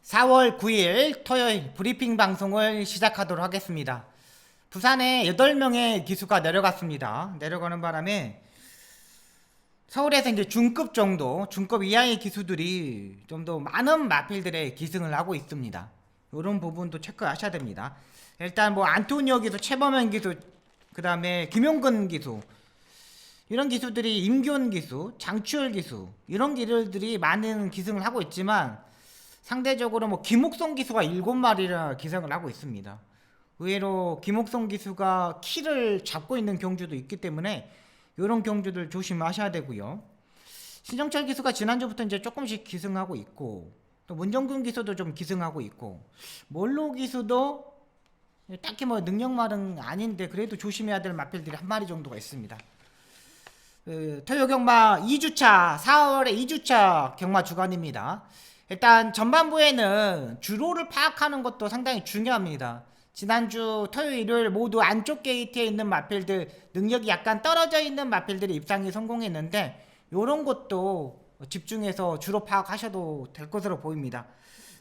4월 9일 토요일 브리핑 방송을 시작하도록 하겠습니다. 부산에 8명의 기수가 내려갔습니다. 내려가는 바람에 서울에서 이제 중급 정도, 중급 이하의 기수들이 좀 더 많은 마필들의 기승을 하고 있습니다. 이런 부분도 체크하셔야 됩니다. 일단 뭐 안토니오 기수, 최범현 기수, 그 다음에 김용근 기수, 이런 기수들이 임기훈 기수, 장추열 기수, 이런 기수들이 많은 기승을 하고 있지만 상대적으로 뭐 김옥성 기수가 7마리나 기승을 하고 있습니다. 의외로 김옥성 기수가 키를 잡고 있는 경주도 있기 때문에 이런 경주들 조심하셔야 되고요. 신정철 기수가 지난주부터 이제 조금씩 기승하고 있고, 또 문정균 기수도 좀 기승하고 있고, 몰로 기수도 딱히 뭐 능력말은 아닌데 그래도 조심해야 될 마필들이 한 마리 정도가 있습니다. 토요 경마 2주차 4월에 2주차 경마 주간입니다. 일단 전반부에는 주로를 파악하는 것도 상당히 중요합니다. 지난주 토요일 일요일 모두 안쪽 게이트에 있는 마필들, 능력이 약간 떨어져 있는 마필들이 입상이 성공했는데 요런 것도 집중해서 주로 파악하셔도 될 것으로 보입니다.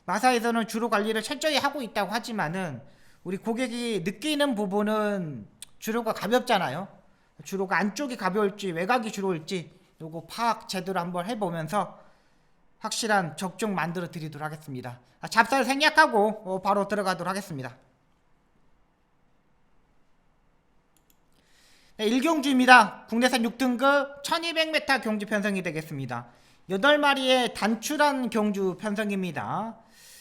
마사에서는 주로 관리를 철저히 하고 있다고 하지만은 우리 고객이 느끼는 부분은 주로가 가볍잖아요. 주로가 안쪽이 가벼울지 외곽이 주로일지 요거 파악 제대로 한번 해보면서 확실한 적중 만들어 드리도록 하겠습니다. 잡살 생략하고 바로 들어가도록 하겠습니다. 네, 1경주입니다. 국내산 6등급 1200m 경주 편성이 되겠습니다. 8마리의 단출한 경주 편성입니다.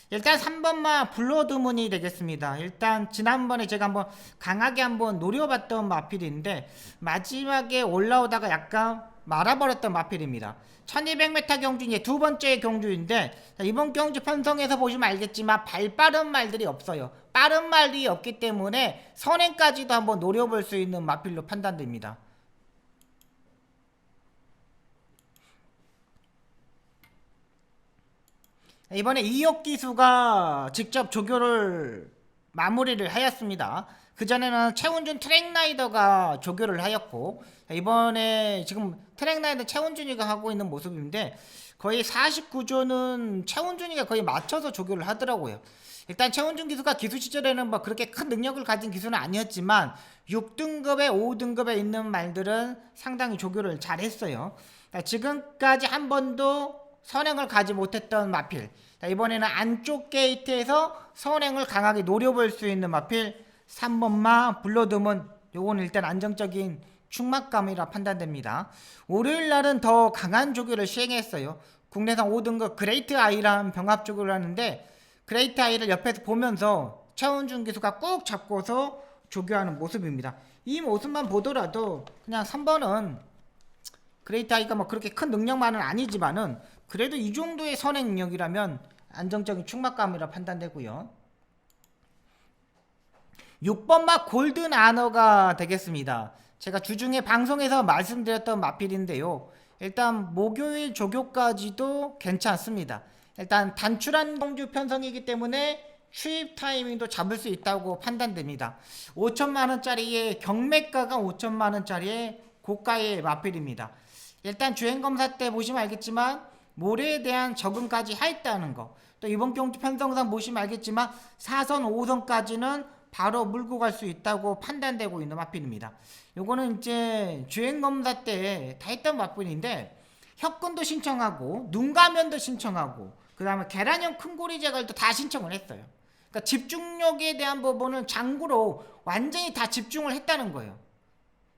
일단 3번마 블러드문이 되겠습니다. 일단 지난번에 제가 한번 강하게 한번 노려봤던 마필인데 마지막에 올라오다가 약간 말아버렸던 마필입니다. 1200m 경주 이제 두 번째 경주인데 이번 경주 편성에서 보시면 알겠지만 발빠른 말들이 없어요. 빠른 말이 없기 때문에 선행까지도 한번 노려볼 수 있는 마필로 판단됩니다. 이번에 이혁 기수가 직접 조교를 마무리를 하였습니다. 그전에는 최훈준 트랙라이더가 조교를 하였고 이번에 지금 트랙라이더 최훈준이가 하고 있는 모습인데 거의 49조는 최훈준이가 거의 맞춰서 조교를 하더라고요. 일단 최훈준 기수가 기수 시절에는 뭐 그렇게 큰 능력을 가진 기수는 아니었지만 6등급에 5등급에 있는 말들은 상당히 조교를 잘 했어요. 지금까지 한 번도 선행을 가지 못했던 마필, 이번에는 안쪽 게이트에서 선행을 강하게 노려볼 수 있는 마필 3번마 블러드문, 요거는 일단 안정적인 충막감이라 판단됩니다. 월요일날은 더 강한 조교를 시행했어요. 국내산 5등급 그레이트 아이라는 병합 조교를 하는데 그레이트 아이를 옆에서 보면서 최훈준 기수가 꾹 잡고서 조교하는 모습입니다. 이 모습만 보더라도 그냥 3번은 그레이트 아이가 뭐 그렇게 큰 능력만은 아니지만은 그래도 이 정도의 선행 능력이라면 안정적인 충막감이라 판단되고요. 6번마 골든 아너가 되겠습니다. 제가 주중에 방송에서 말씀드렸던 마필인데요. 일단 목요일 조교까지도 괜찮습니다. 일단 단출한 경주 편성이기 때문에 추입 타이밍도 잡을 수 있다고 판단됩니다. 5천만원짜리의 경매가가 5천만원짜리의 고가의 마필입니다. 일단 주행검사 때 보시면 알겠지만 모래에 대한 적응까지 하였다는 거, 또 이번 경주 편성상 보시면 알겠지만 4선 5선까지는 바로 물고 갈 수 있다고 판단되고 있는 마필입니다. 요거는 이제 주행검사 때 다 했던 마필인데 혁근도 신청하고 눈가면도 신청하고 그 다음에 계란형 큰고리 제거도 다 신청을 했어요. 그러니까 집중력에 대한 부분은 장구로 완전히 다 집중을 했다는 거예요.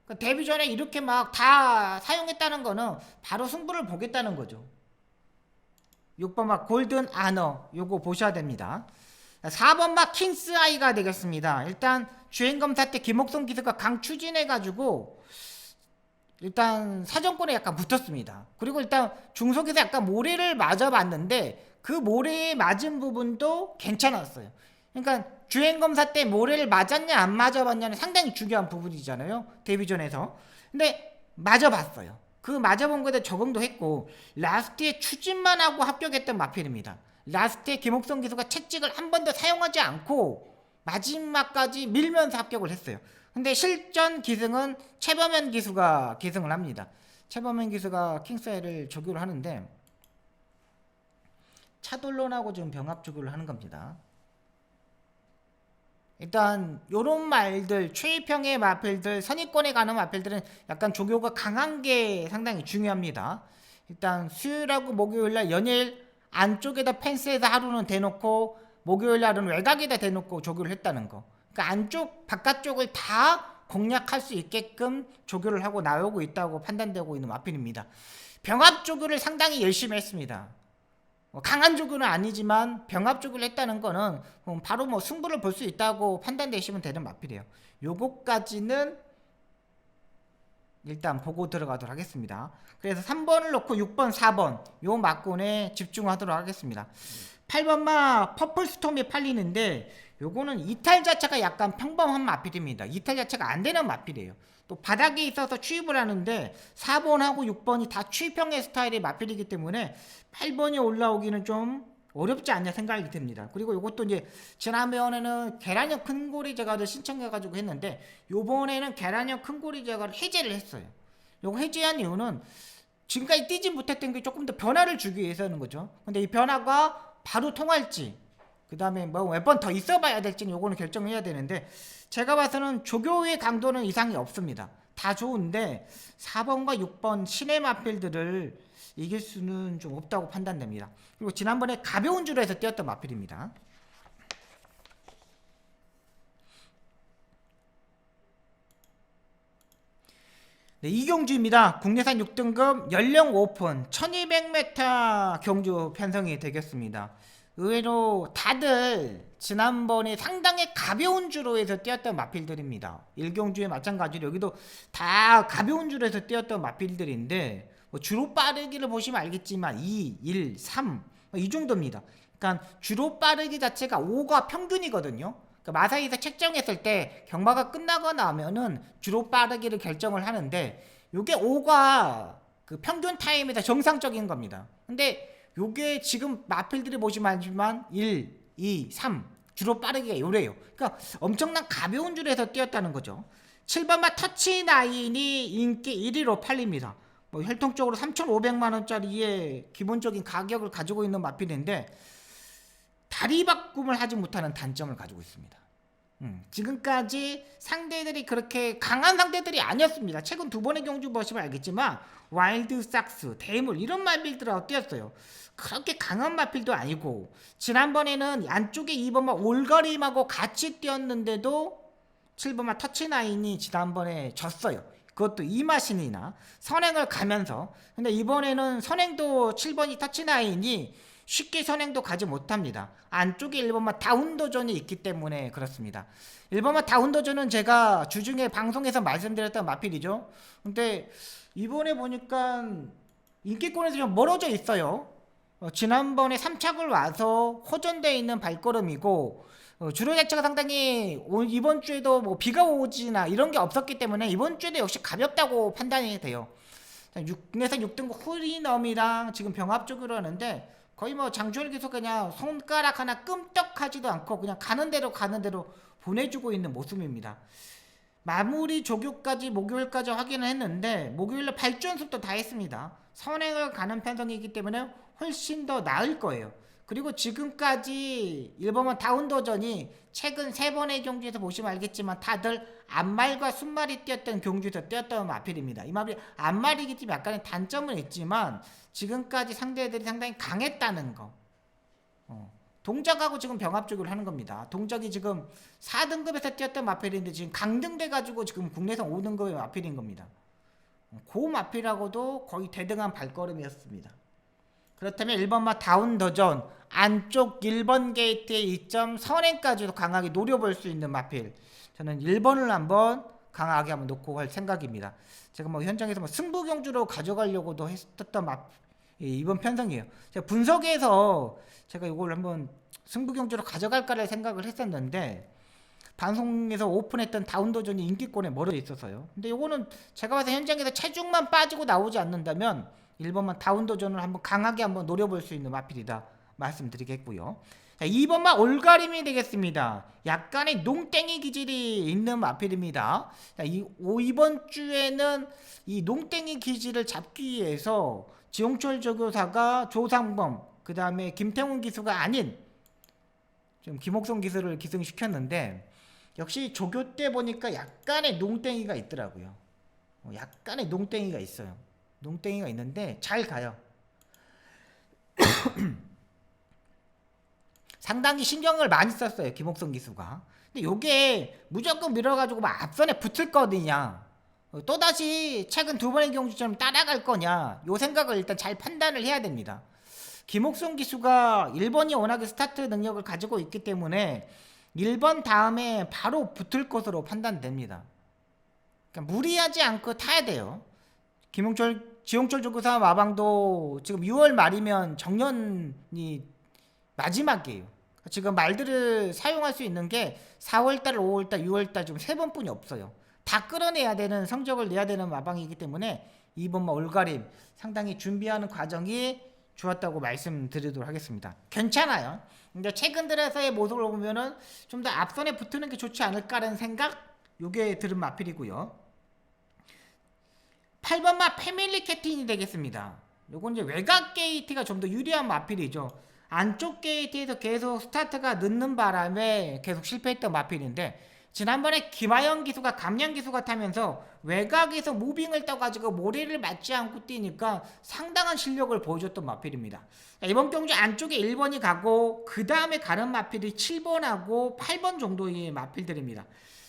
그러니까 데뷔 전에 이렇게 막 다 사용했다는 거는 바로 승부를 보겠다는 거죠. 6번마 골든 아너 요거 보셔야 됩니다. 4번마 킹스 아이가 되겠습니다. 일단 주행검사 때 김옥성 기수가 강추진해가지고 일단 사정권에 약간 붙었습니다. 그리고 일단 중속에서 약간 모래를 맞아봤는데 그 모래에 맞은 부분도 괜찮았어요. 그러니까 주행검사 때 모래를 맞았냐 안 맞아봤냐는 상당히 중요한 부분이잖아요. 데뷔전에서. 근데 맞아봤어요. 그 맞아본 거에 적응도 했고 라스트에 추진만 하고 합격했던 마필입니다. 라스트에 김옥성 기수가 채찍을 한 번도 사용하지 않고 마지막까지 밀면서 합격을 했어요. 근데 실전 기승은 최범현 기수가 기승을 합니다. 최범현 기수가 킹스아이를 조교를 하는데 차돌론하고 지금 병합 조교를 하는 겁니다. 일단 요런 말들, 최입형의 마필들, 선입권에 가는 마필들은 약간 조교가 강한 게 상당히 중요합니다. 일단 수요일하고 목요일날 연일 안쪽에다 펜스에서 하루는 대놓고 목요일날은 외곽에다 대놓고 조교를 했다는 거. 그러니까 안쪽 바깥쪽을 다 공략할 수 있게끔 조교를 하고 나오고 있다고 판단되고 있는 마필입니다. 병합 조교를 상당히 열심히 했습니다. 강한 조교는 아니지만 병합 조교를 했다는 거는 바로 뭐 승부를 볼 수 있다고 판단되시면 되는 마필이에요. 요거까지는 일단 보고 들어가도록 하겠습니다. 그래서 3번을 놓고 6번, 4번 요 막군에 집중하도록 하겠습니다. 8번마 퍼플스톰이 팔리는데 요거는 이탈 자체가 약간 평범한 마필입니다. 이탈 자체가 안 되는 마필이에요. 또 바닥에 있어서 취입을 하는데 4번하고 6번이 다 취입형의 스타일의 마필이기 때문에 8번이 올라오기는 좀 어렵지 않냐 생각이 듭니다. 그리고 이것도 이제 지난번에는 계란형 큰고리 제거를 신청해가지고 했는데 요번에는 계란형 큰고리 제거를 해제를 했어요. 요거 해제한 이유는 지금까지 뛰지 못했던 게 조금 더 변화를 주기 위해서는 거죠. 근데 이 변화가 바로 통할지 그 다음에 뭐 몇 번 더 있어봐야 될지는 요거는 결정해야 되는데 제가 봐서는 조교의 강도는 이상이 없습니다. 다 좋은데 4번과 6번 신의 마필들을 이길 수는 좀 없다고 판단됩니다. 그리고 지난번에 가벼운 주로 해서 뛰었던 마필입니다. 네, 이경주입니다. 국내산 6등급 연령 오픈 1200m 경주 편성이 되겠습니다. 의외로 다들 지난번에 상당히 가벼운 주로 해서 뛰었던 마필들입니다. 일경주에 마찬가지로 여기도 다 가벼운 주로 해서 뛰었던 마필들인데 뭐 주로 빠르기를 보시면 알겠지만 2, 1, 3 이 정도입니다. 그러니까 주로 빠르기 자체가 5가 평균이거든요. 그러니까 마사이에서 책정했을 때 경마가 끝나거나 하면은 주로 빠르기를 결정을 하는데 요게 5가 그 평균 타임에서 정상적인 겁니다. 근데 요게 지금 마필들이 보시면 알지만 1, 2, 3 주로 빠르기가 요래요. 그러니까 엄청난 가벼운 줄에서 뛰었다는 거죠. 7번마 터치9이 인기 1위로 팔립니다. 뭐 혈통적으로 3,500만원짜리의 기본적인 가격을 가지고 있는 마필인데 다리 바꿈을 하지 못하는 단점을 가지고 있습니다. 지금까지 상대들이 그렇게 강한 상대들이 아니었습니다. 최근 두 번의 경주 보시면 알겠지만 와일드삭스, 대물 이런 마필들하고 뛰었어요. 그렇게 강한 마필도 아니고 지난번에는 안쪽에 2번마 올가림하고 같이 뛰었는데도 7번마 터치9이 지난번에 졌어요. 그것도 이마신이나 선행을 가면서. 근데 이번에는 선행도 7번이 터치9이 쉽게 선행도 가지 못합니다. 안쪽에 1번마 다운도전이 있기 때문에 그렇습니다. 1번마 다운도전은 제가 주중에 방송에서 말씀드렸던 마필이죠. 근데 이번에 보니까 인기권에서 좀 멀어져 있어요. 지난번에 3착을 와서 호전되어 있는 발걸음이고 주로 자체가 상당히 이번 주에도 뭐 비가 오지나 이런 게 없었기 때문에 이번 주에도 역시 가볍다고 판단이 돼요. 국내산 6등급 후리넘이랑 지금 병합 쪽으로 하는데 거의 뭐 장주열 기수 그냥 손가락 하나 끔떡하지도 않고 그냥 가는 대로 보내주고 있는 모습입니다. 마무리 조교까지 목요일까지 확인을 했는데 목요일날 8주연습도 다 했습니다. 선행을 가는 편성이기 때문에 훨씬 더 나을 거예요. 그리고 지금까지 1번은 다운도전이 최근 3번의 경주에서 보시면 알겠지만 다들 앞말과 순말이 뛰었던 경주에서 뛰었던 마필입니다. 이 마필이 앞말이기 때문에 약간의 단점은 있지만 지금까지 상대들이 상당히 강했다는 거. 동작하고 지금 병합적으로 하는 겁니다. 동작이 지금 4등급에서 뛰었던 마필인데 지금 강등돼가지고 지금 국내선 5등급의 마필인 겁니다. 그 마필하고도 거의 대등한 발걸음이었습니다. 그렇다면 1번마 다운도전 안쪽 1번 게이트의 2점 선행까지도 강하게 노려볼 수 있는 마필. 저는 1번을 한번 강하게 한번 놓고 갈 생각입니다. 제가 뭐 현장에서 뭐 승부 경주로 가져가려고도 했었던 이번 편성이에요. 제가 분석해서 제가 이걸 한번 승부 경주로 가져갈까를 생각을 했었는데 방송에서 오픈했던 다운도전이 인기권에 멀어져 있어서요. 근데 이거는 제가 봐서 현장에서 체중만 빠지고 나오지 않는다면 1번만 다운도전을 한번 강하게 한번 노려볼 수 있는 마필이다 말씀드리겠고요. 자, 2번만 올가림이 되겠습니다. 약간의 농땡이 기질이 있는 마필입니다. 자, 이번 주에는 이 농땡이 기질을 잡기 위해서 지용철 조교사가 조상범 그 다음에 김태훈 기수가 아닌 좀 김옥성 기수를 기승시켰는데 역시 조교 때 보니까 약간의 농땡이가 있더라고요. 약간의 농땡이가 있어요. 농땡이가 있는데 잘 가요. 상당히 신경을 많이 썼어요, 김옥성 기수가. 근데 요게 무조건 밀어가지고 막 앞선에 붙을 거냐, 또다시 최근 두 번의 경주처럼 따라갈 거냐, 요 생각을 일단 잘 판단을 해야 됩니다. 김옥성 기수가 1번이 워낙에 스타트 능력을 가지고 있기 때문에 1번 다음에 바로 붙을 것으로 판단됩니다. 그러니까 무리하지 않고 타야 돼요. 지용철 조교사 마방도 지금 6월 말이면 정년이 마지막이에요. 지금 말들을 사용할 수 있는 게 4월달, 5월달, 6월달 지금 3번뿐이 없어요. 다 끌어내야 되는, 성적을 내야 되는 마방이기 때문에 이번 올가림 상당히 준비하는 과정이 좋았다고 말씀드리도록 하겠습니다. 괜찮아요. 근데 최근 들어서의 모습을 보면은 좀 더 앞선에 붙는 게 좋지 않을까라는 생각, 요게 들은 마필이고요. 8번마 패밀리 캡틴이 되겠습니다. 요건 이제 외곽 게이트가 좀 더 유리한 마필이죠. 안쪽 게이트에서 계속 스타트가 늦는 바람에 계속 실패했던 마필인데, 지난번에 김하영 기수가 감량 기수가 타면서 외곽에서 무빙을 떠가지고 모래를 맞지 않고 뛰니까 상당한 실력을 보여줬던 마필입니다. 이번 경주 안쪽에 1번이 가고 그 다음에 가는 마필이 7번하고 8번 정도의 마필들입니다.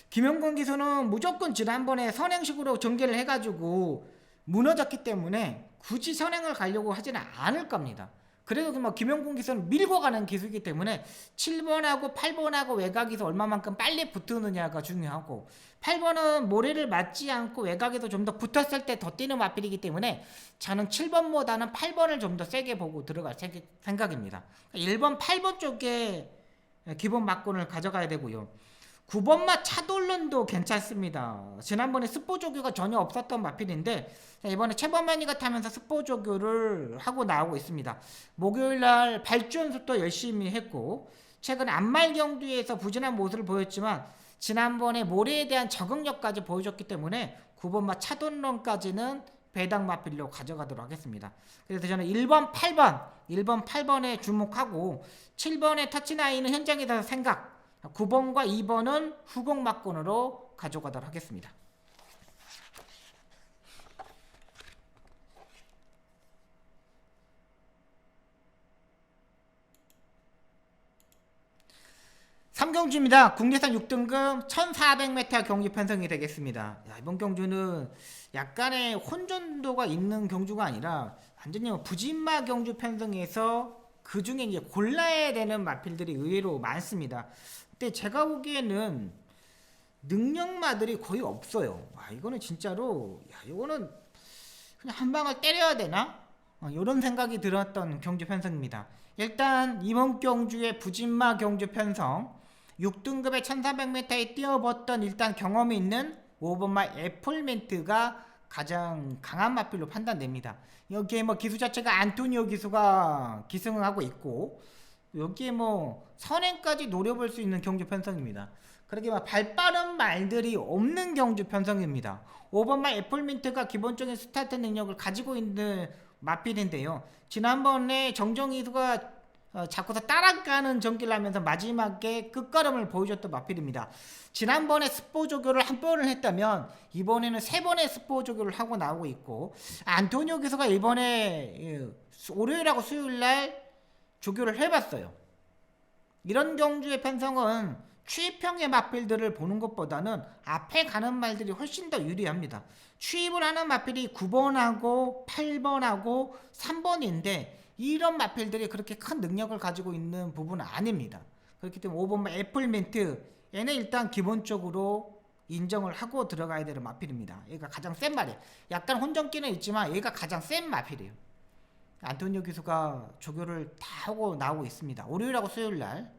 김영권 기수는 무조건 지난번에 선행식으로 전개를 해가지고 무너졌기 때문에 굳이 선행을 가려고 하지는 않을 겁니다. 그래도 뭐 김영권 기수는 밀고 가는 기수이기 때문에 7번하고 8번하고 외곽에서 얼마만큼 빨리 붙느냐가 중요하고, 8번은 모래를 맞지 않고 외곽에서 좀 더 붙었을 때 더 뛰는 마필이기 때문에 저는 7번보다는 8번을 좀 더 세게 보고 들어갈 생각입니다. 1번, 8번 쪽에 기본 막권을 가져가야 되고요. 9번마 차돌론도 괜찮습니다. 지난번에 스포 조교가 전혀 없었던 마필인데 이번에 최범만이가 타면서 스포 조교를 하고 나오고 있습니다. 목요일날 발주 연습도 열심히 했고, 최근 안말 경주에서 부진한 모습을 보였지만 지난번에 모래에 대한 적응력까지 보여줬기 때문에 9번마 차돌론까지는 배당 마필로 가져가도록 하겠습니다. 그래서 저는 1번, 8번에 주목하고 7번의 터치나인은 현장에서 생각, 9번과 2번은 후공 막권으로 가져가도록 하겠습니다. 삼경주입니다. 국내산 6등급 1400m 경주 편성이 되겠습니다. 이번 경주는 약간의 혼전도가 있는 경주가 아니라 완전히 부진마 경주 편성에서 그 중에 이제 골라야 되는 마필들이 의외로 많습니다. 근데 제가 보기에는 능력마들이 거의 없어요. 이거는 진짜로, 이거는 그냥 한 방을 때려야 되나? 이런 생각이 들었던 경주 편성입니다. 일단 이번 경주의 부진마 경주 편성 6등급의 1400m에 뛰어봤던 일단 경험이 있는 5번마 애플멘트가 가장 강한 마필로 판단됩니다. 여기에 뭐 기수 자체가 안토니오 기수가 기승을 하고 있고, 여기에 뭐 선행까지 노려볼 수 있는 경주 편성입니다. 그렇게 막 발빠른 말들이 없는 경주 편성입니다. 5번마 애플민트가 기본적인 스타트 능력을 가지고 있는 마필인데요. 지난번에 정정희수가 자꾸서 따라가는 전기를 하면서 마지막에 끝걸음을 보여줬던 마필입니다. 지난번에 스포 조교를 한 번을 했다면 이번에는 3번의 스포 조교를 하고 나오고 있고, 안토니오 기수가 이번에 월요일하고 수요일날 조교를 해봤어요. 이런 경주의 편성은 추입형의 마필들을 보는 것보다는 앞에 가는 말들이 훨씬 더 유리합니다. 추입을 하는 마필이 9번하고 8번하고 3번인데 이런 마필들이 그렇게 큰 능력을 가지고 있는 부분은 아닙니다. 그렇기 때문에 5번 애플민트, 얘는 일단 기본적으로 인정을 하고 들어가야 되는 마필입니다. 얘가 가장 센 말이에요. 약간 혼전기는 있지만 얘가 가장 센 마필이에요. 안토니오 기수가 조교를 다 하고 나오고 있습니다. 월요일하고 수요일날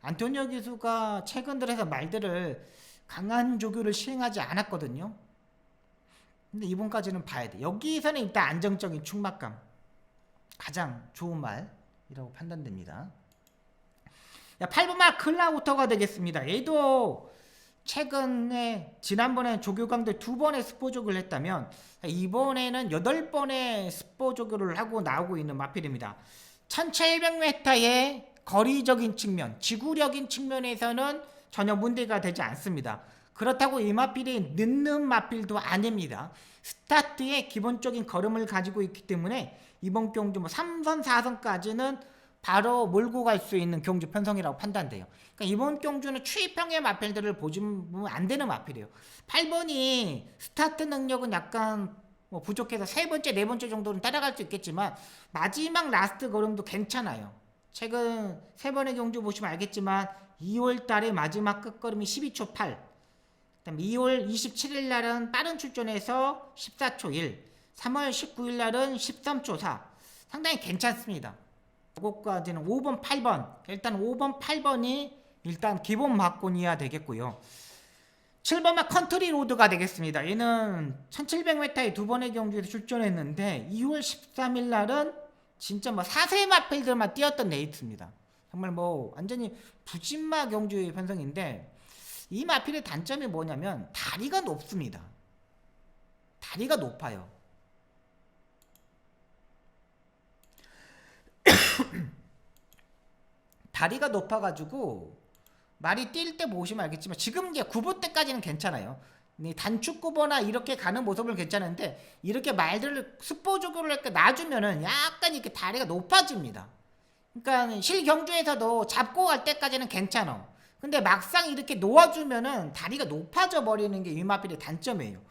안토니오 기수가 최근 들어서 말들을 강한 조교를 시행하지 않았거든요. 근데 이번까지는 봐야 돼. 여기서는 일단 안정적인 충막감, 가장 좋은 말이라고 판단됩니다. 8번 말 클라우터가 되겠습니다. 얘도 최근에 지난번에 조교 강도 2번의 스포 조교를 했다면 이번에는 8번의 스포 조교를 하고 나오고 있는 마필입니다. 1700m의 거리적인 측면, 지구력인 측면에서는 전혀 문제가 되지 않습니다. 그렇다고 이 마필이 늦는 마필도 아닙니다. 스타트에 기본적인 걸음을 가지고 있기 때문에 이번 경주 뭐 3선, 4선까지는 바로 몰고 갈 수 있는 경주 편성이라고 판단돼요. 그러니까 이번 경주는 추이평의 마필들을 보시면 안 되는 마필이에요. 8번이 스타트 능력은 약간 뭐 부족해서 세 번째, 네 번째 정도는 따라갈 수 있겠지만 마지막 라스트 걸음도 괜찮아요. 최근 세 번의 경주 보시면 알겠지만 2월 달에 마지막 끝걸음이 12초 8. 그다음에 2월 27일 날은 빠른 출전에서 14초 1. 3월 19일 날은 13초 4. 상당히 괜찮습니다. 이것까지는 5번, 8번. 일단 5번, 8번이 일단 기본 막곤이어야 되겠고요. 7번만 컨트리 로드가 되겠습니다. 얘는 1700m의 두 번의 경주에서 출전했는데 2월 13일 날은 진짜 뭐 4세 마필들만 뛰었던 레이스입니다. 정말 뭐 완전히 부진마 경주의 편성인데 이 마필의 단점이 뭐냐면 다리가 높습니다. 다리가 높아요. 다리가 높아가지고 말이 뛸 때 보시면 알겠지만 지금 이제 9보 때까지는 괜찮아요. 단축 9보나 이렇게 가는 모습은 괜찮은데 이렇게 말들을 스포적으로 이렇게 놔주면은 약간 이렇게 다리가 높아집니다. 그러니까 실경주에서도 잡고 갈 때까지는 괜찮아. 근데 막상 이렇게 놓아주면은 다리가 높아져 버리는 게 이 마필의 단점이에요.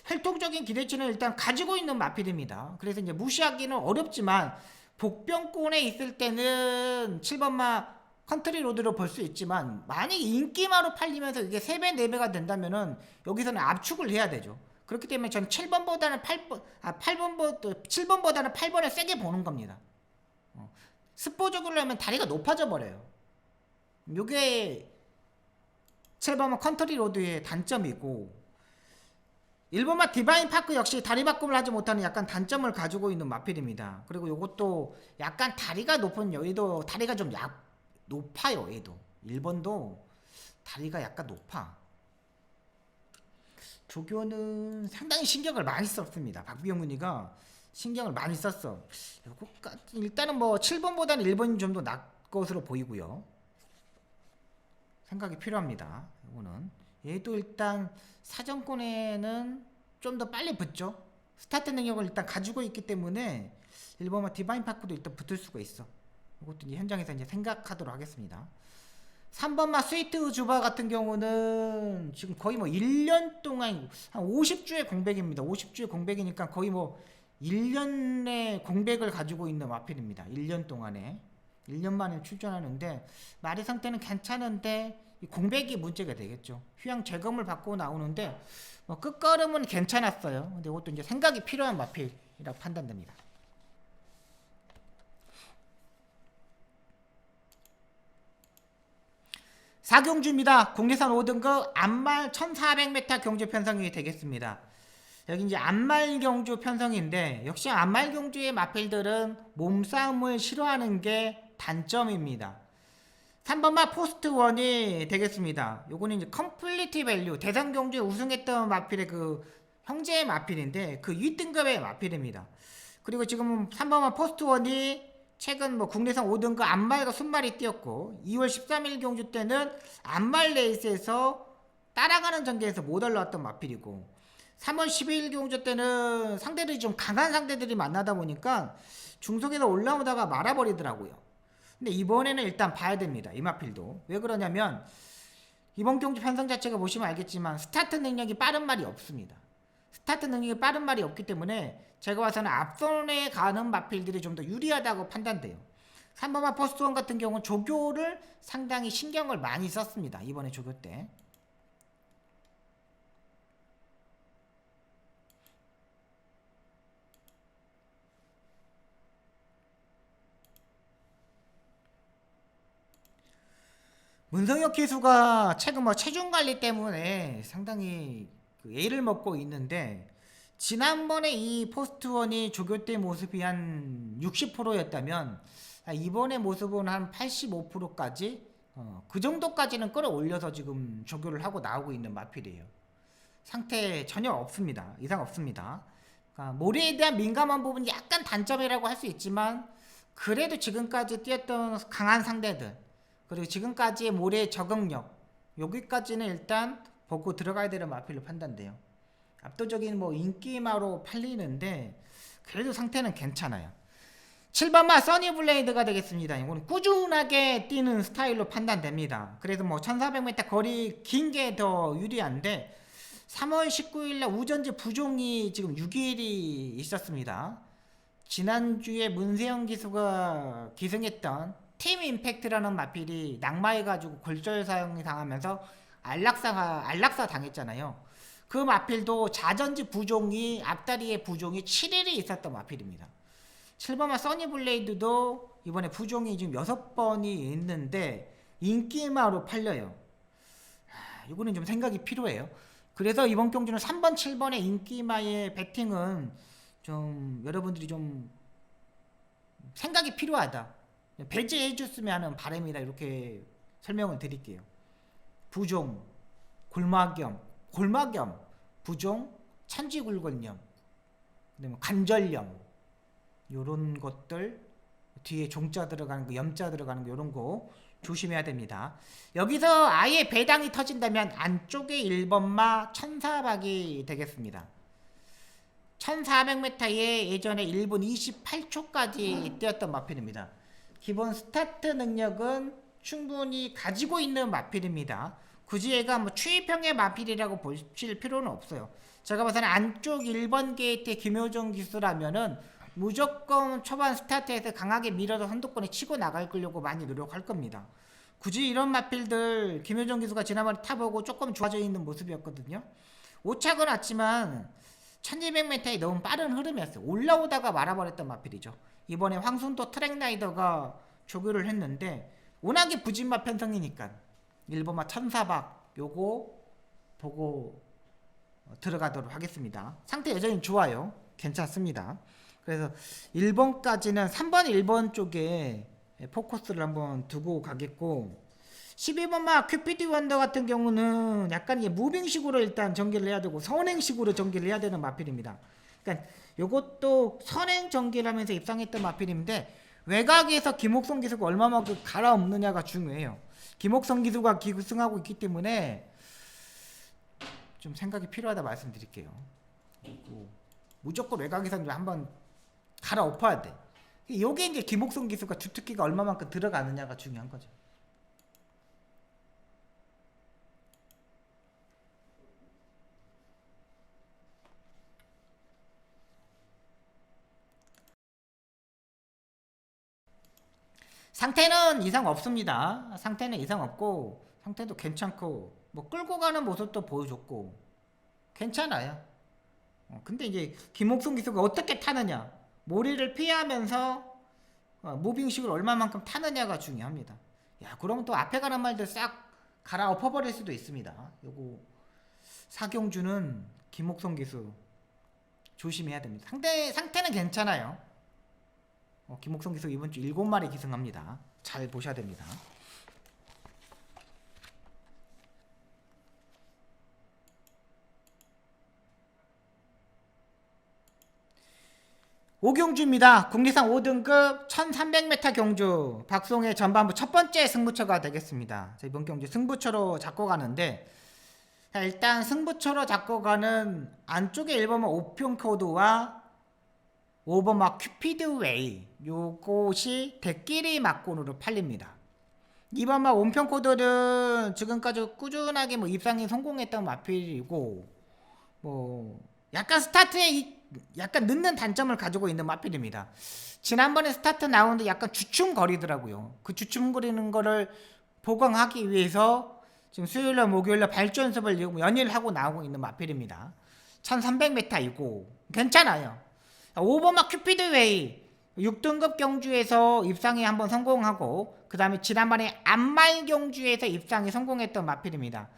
혈통적인 기대치는 일단 가지고 있는 마필입니다. 그래서 이제 무시하기는 어렵지만 복병권에 있을 때는 7번마 컨트리 로드로 볼 수 있지만 만약에 인기마로 팔리면서 이게 3배, 4배가 된다면은 여기서는 압축을 해야 되죠. 그렇기 때문에 저는 7번보다는 7번보다는 8번을 세게 보는 겁니다. 스포적으로 하면 다리가 높아져 버려요. 요게 7번마 컨트리 로드의 단점이고 1번마 디바인 파크 역시 다리 바꿈을 하지 못하는 약간 단점을 가지고 있는 마필입니다. 그리고 요것도 약간 다리가 높은 얘도 다리가 좀 높아요. 얘도 1번도 다리가 약간 높아. 조교는 상당히 신경을 많이 썼습니다. 박비영문이가 신경을 많이 썼어. 일단은 뭐 7번보다는 1번이 좀 더 나을 것으로 보이고요. 생각이 필요합니다. 이거는 얘도 일단 사정권에는 좀 더 빨리 붙죠. 스타트 능력을 일단 가지고 있기 때문에 1번마 디바인 파크도 일단 붙을 수가 있어. 이것도 이제 현장에서 이제 생각하도록 하겠습니다. 3번마 스위트 주바 같은 경우는 지금 거의 뭐 1년 동안 한 50주의 공백입니다. 50주의 공백이니까 거의 뭐 1년의 공백을 가지고 있는 마필입니다. 1년 동안에 1년 만에 출전하는데 마리 상태는 괜찮은데 이 공백이 문제가 되겠죠. 휴양 재검을 받고 나오는데 뭐 끝걸음은 괜찮았어요. 근데 이것도 이제 생각이 필요한 마필이라고 판단됩니다. 4경주입니다. 국내산 5등급 안말 1400m 경주 편성이 되겠습니다. 여기 이제 안말 경주 편성인데 역시 안말 경주의 마필들은 몸싸움을 싫어하는 게 단점입니다. 3번마 포스트 원이 되겠습니다. 요거는 이제 컴플리티 밸류 대상 경주에 우승했던 마필의 그 형제의 마필인데 그 윗등급의 마필입니다. 그리고 지금 3번마 포스트 원이 최근 뭐 국내산 5등급 안말과 순말이 뛰었고 2월 13일 경주 때는 안말 레이스에서 따라가는 전개에서 못 올라왔던 마필이고 3월 12일 경주 때는 상대들이 좀 강한 상대들이 만나다 보니까 중속에서 올라오다가 말아버리더라고요. 근데 이번에는 일단 봐야 됩니다. 이 마필도. 왜 그러냐면 이번 경주 편성 자체가 보시면 알겠지만 스타트 능력이 빠른 말이 없습니다. 스타트 능력이 빠른 말이 없기 때문에 제가 봐서는 앞선에 가는 마필들이 좀 더 유리하다고 판단돼요. 3번마 포스트원 같은 경우는 조교를 상당히 신경을 많이 썼습니다. 이번에 조교 때. 문성혁 기수가 최근 뭐 체중 관리 때문에 상당히 애를 먹고 있는데 지난번에 이 포스트원이 조교 때 모습이 한 60%였다면 이번에 모습은 한 85%까지 그 정도까지는 끌어올려서 지금 조교를 하고 나오고 있는 마필이에요. 상태 전혀 없습니다. 이상 없습니다. 그러니까 모래에 대한 민감한 부분이 약간 단점이라고 할 수 있지만 그래도 지금까지 뛰었던 강한 상대들, 그리고 지금까지의 몰의 적응력, 여기까지는 일단 보고 들어가야 되는 마필로 판단돼요. 압도적인 뭐 인기마로 팔리는데 그래도 상태는 괜찮아요. 7번마 써니블레이드가 되겠습니다. 이거는 꾸준하게 뛰는 스타일로 판단됩니다. 그래서 뭐 1400m 거리 긴 게 더 유리한데 3월 19일날 우전지 부종이 지금 6일이 있었습니다. 지난주에 문세영 기수가 기승했던 팀 임팩트라는 마필이 낙마해가지고 골절 사용이 당하면서 안락사 당했잖아요. 그 마필도 자전지 부종이 앞다리에 부종이 7일이 있었던 마필입니다. 7번마 써니블레이드도 이번에 부종이 지금 6번이 있는데 인기마로 팔려요. 이거는 좀 생각이 필요해요. 그래서 이번 경주는 3번, 7번의 인기마의 배팅은 좀 여러분들이 좀 생각이 필요하다. 배제해 줬으면 하는 바람이다. 이렇게 설명을 드릴게요. 부종, 골마겸, 부종, 천지굴건염, 그다음에 관절염, 요런 것들 뒤에 종자 들어가는 거, 염자 들어가는 거 요런 거 조심해야 됩니다. 여기서 아예 배당이 터진다면 안쪽에 1번마 천사박이 되겠습니다. 1400m에 예전에 1분 28초까지 뛰었던 마필입니다. 기본 스타트 능력은 충분히 가지고 있는 마필입니다. 굳이 얘가 뭐 추이평의 마필이라고 보실 필요는 없어요. 제가 봐서는 안쪽 1번 게이트의 김효정 기수라면은 무조건 초반 스타트에서 강하게 밀어서 선두권에 치고 나가려고 많이 노력할 겁니다. 굳이 이런 마필들 김효정 기수가 지난번에 타보고 조금 좋아져 있는 모습이었거든요. 오착은 왔지만 1200m에 너무 빠른 흐름이었어요. 올라오다가 말아버렸던 마필이죠. 이번에 황순도 트랙라이더가 조교를 했는데 워낙에 부진마 편성이니까 1번마 천사박 요거 보고 들어가도록 하겠습니다. 상태 여전히 좋아요. 괜찮습니다. 그래서 1번까지는 3번 1번 쪽에 포커스를 한번 두고 가겠고 12번마 큐피드 원더 같은 경우는 약간 이게 무빙식으로 일단 전개를 해야 되고 선행식으로 전개를 해야 되는 마필입니다. 그러니까 요것도 선행 전개를 하면서 입상했던 마필인데 외곽에서 김옥성 기수가 얼마만큼 갈아엎느냐가 중요해요. 김옥성 기수가 기승하고 있기 때문에 좀 생각이 필요하다 말씀드릴게요. 그리고 무조건 외곽에서 한번 갈아엎어야 돼. 요게 이제 김옥성 기수가 주특기가 얼마만큼 들어가느냐가 중요한 거죠. 상태는 이상 없습니다. 상태는 이상 없고 상태도 괜찮고 뭐 끌고 가는 모습도 보여줬고 괜찮아요. 근데 이제 김옥성 기수가 어떻게 타느냐, 모리를 피하면서 무빙식을 얼마만큼 타느냐가 중요합니다. 야, 그러면 또 앞에 가는 말들 싹 갈아엎어버릴 수도 있습니다. 요거 사경주는 김옥성 기수 조심해야 됩니다. 상태는 괜찮아요. 김옥성 기수 이번 주 7마리 기승합니다. 잘 보셔야 됩니다. 오경주입니다. 국리상 5등급 1300m 경주 박송의 전반부 첫 번째 승부처가 되겠습니다. 자, 이번 경주 승부처로 잡고 가는데 자, 일단 승부처로 잡고 가는 안쪽에 1번마 오픈코드와 5번마 큐피드웨이 요것이 대끼리 막곤으로 팔립니다. 2번마 온편코드는 지금까지 꾸준하게 뭐 입상에 성공했던 마필이고 뭐 약간 스타트에 약간 늦는 단점을 가지고 있는 마필입니다. 지난번에 스타트 나오는데 약간 주춤거리더라고요. 그 주춤거리는 거를 보강하기 위해서 지금 수요일날 목요일날 발주 연습을 연일 하고 나오고 있는 마필입니다. 1300m이고 괜찮아요. 5번마 큐피드웨이 6등급 경주에서 입상에 한번 성공하고 그 다음에 지난번에 안말 경주에서 입상에 성공했던 마필입니다.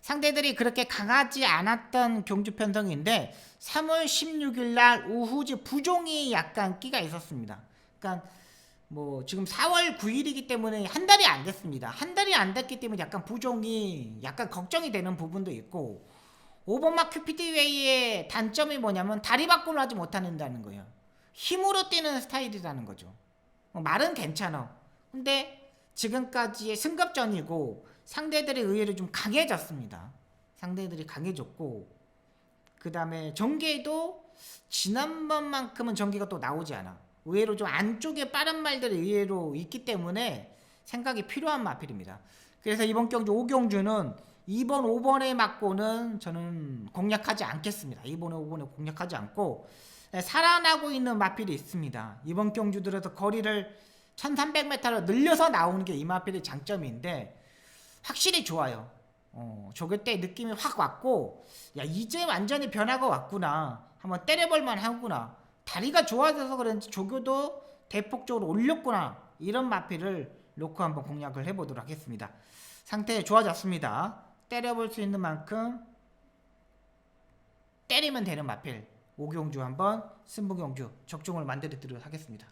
상대들이 그렇게 강하지 않았던 경주 편성인데 3월 16일 날 우후지 부종이 약간 끼가 있었습니다. 그러니까 뭐 지금 4월 9일이기 때문에 한 달이 안 됐습니다. 한 달이 안 됐기 때문에 약간 부종이 약간 걱정이 되는 부분도 있고 5번마 큐피드웨이의 단점이 뭐냐면 다리 밖으로 하지 못한다는 거예요. 힘으로 뛰는 스타일이라는 거죠. 말은 괜찮아. 근데 지금까지의 승급전이고 상대들이 의외로 좀 강해졌습니다. 상대들이 강해졌고 그 다음에 전개도 지난번만큼은 전개가 또 나오지 않아. 의외로 좀 안쪽에 빠른 말들이 의외로 있기 때문에 생각이 필요한 마필입니다. 그래서 이번 경주 5경주는 2번 5번에 맞고는 저는 공략하지 않겠습니다. 2번에 5번에 공략하지 않고 살아나고 있는 마필이 있습니다. 이번 경주 들어서 거리를 1300m로 늘려서 나오는 게 이 마필의 장점인데 확실히 좋아요. 조교 때 느낌이 확 왔고 야 이제 완전히 변화가 왔구나. 한번 때려볼만 하구나. 다리가 좋아져서 그런지 조교도 대폭적으로 올렸구나. 이런 마필을 놓고 한번 공략을 해보도록 하겠습니다. 상태 좋아졌습니다. 때려볼 수 있는 만큼 때리면 되는 마필 5경주 한번 승부경주 적중을 만들어 드리도록 하겠습니다.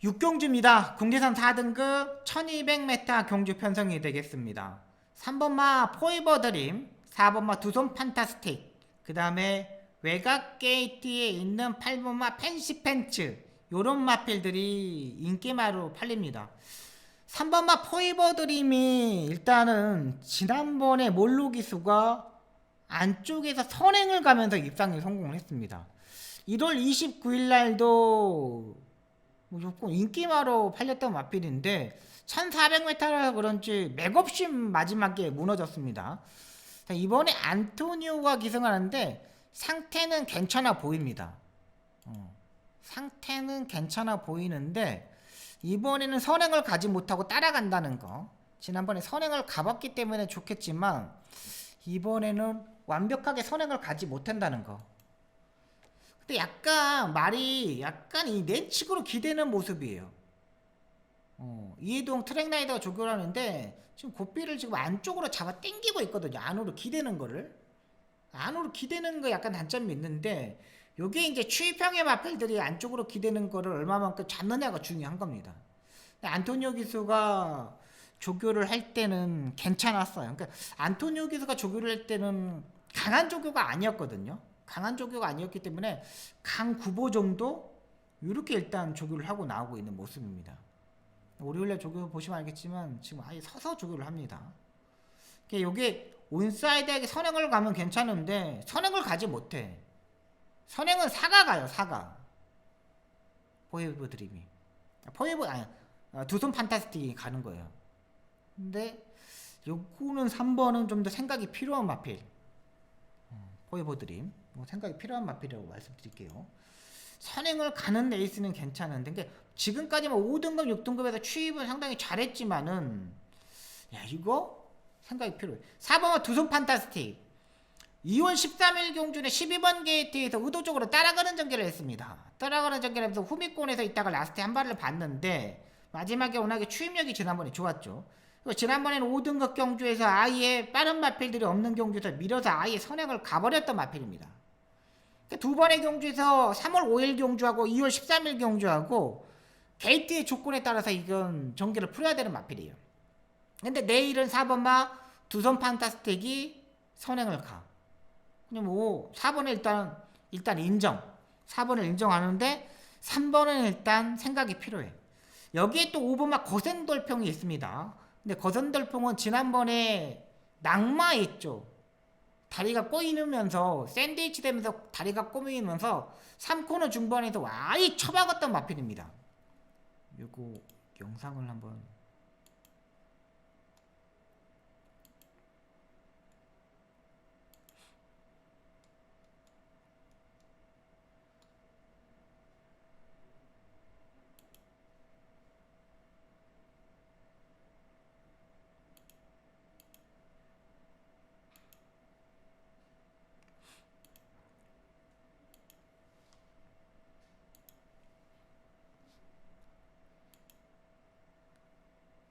육경주입니다. 국내선 4등급 1200m 경주 편성이 되겠습니다. 3번마 포이버 드림, 4번마 두손 판타스틱, 그 다음에 외곽 게이트에 있는 8번마 펜시 펜츠, 요런 마필들이 인기마로 팔립니다. 3번마 포이버 드림이 일단은 지난번에 몰로 기수가 안쪽에서 선행을 가면서 입상에 성공을 했습니다. 1월 29일 날도 무조건 인기마로 팔렸던 마필인데 1400m라서 그런지 맥없이 마지막에 무너졌습니다. 이번에 안토니오가 기승하는데 상태는 괜찮아 보입니다. 상태는 괜찮아 보이는데 이번에는 선행을 가지 못하고 따라간다는 거. 지난번에 선행을 가봤기 때문에 좋겠지만 이번에는 완벽하게 선행을 가지 못한다는 거. 근데 약간 말이 약간 이 내측으로 기대는 모습이에요. 이해동 트랙라이더가 조교를 하는데 지금 고삐를 지금 안쪽으로 잡아 당기고 있거든요. 안으로 기대는 거를. 안으로 기대는 거 약간 단점이 있는데 요게 이제 추입형의 마필들이 안쪽으로 기대는 거를 얼마만큼 잡느냐가 중요한 겁니다. 안토니오 기수가 조교를 할 때는 괜찮았어요. 그러니까 안토니오 기수가 조교를 할 때는 강한 조교가 아니었거든요. 강한 조교가 아니었기 때문에 강구보 정도 이렇게 일단 조교를 하고 나오고 있는 모습입니다. 월요일날 조교 보시면 알겠지만 지금 아예 서서 조교를 합니다. 이게 온사이드하게 선행을 가면 괜찮은데 선행을 가지 못해. 선행은 사가 가요. 사가. 포에버 드림이. 포에버 아니 두손 판타스틱이 가는 거예요. 근데 요거는 3번은 좀 더 생각이 필요한 마필. 포에버 드림. 생각이 필요한 마필이라고 말씀드릴게요. 선행을 가는 레이스는 괜찮은데 그러니까 지금까지만 5등급 6등급에서 취입은 상당히 잘했지만은 야 이거 생각이 필요해. 4번은 두손 판타스틱 2월 13일 경준에 12번 게이트에서 의도적으로 따라가는 전개를 했습니다. 따라가는 전개를 하면서 후미권에서 있다가 라스트에 한 발을 봤는데 마지막에 워낙에 추임력이 지난번에 좋았죠. 지난번에는 5등급 경주에서 아예 빠른 마필들이 없는 경주에서 밀어서 아예 선행을 가버렸던 마필입니다. 두 번의 경주에서 3월 5일 경주하고 2월 13일 경주하고 게이트의 조건에 따라서 이건 전개를 풀어야 되는 마필이에요. 근데 내일은 4번마 두손 판타스틱이 선행을 가. 근데 뭐 4번은 일단 인정. 4번을 인정하는데 3번은 일단 생각이 필요해. 여기에 또 5번마 거센돌평이 있습니다. 근데 거센돌평은 지난번에 낙마했죠. 다리가 꼬이면서 샌드위치 되면서 다리가 꼬이면서 3코너 중반에서 와이 쳐박았던 마필입니다. 요거 영상을 한번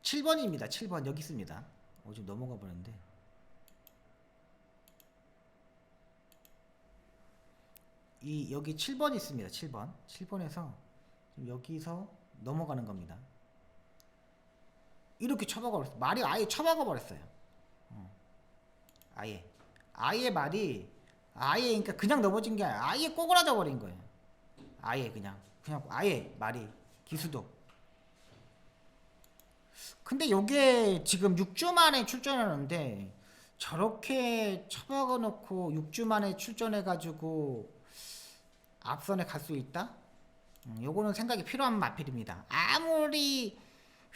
7번입니다. 7번 여기 있습니다. 좀 넘어가 버렸는데 여기 7번 있습니다. 7번에서 여기서 넘어가는 겁니다. 이렇게 쳐박아 버렸어. 말이 아예 쳐박아 버렸어요. 아예 말이 아예 그러니까 그냥 넘어진 게 아니라 아예 꼬그라져 버린 거예요. 아예 그냥 아예 말이 기수도. 근데 요게 지금 6주 만에 출전하는데 저렇게 쳐박아 놓고 6주 만에 출전해 가지고 앞선에 갈 수 있다? 요거는 생각이 필요한 마필입니다. 아무리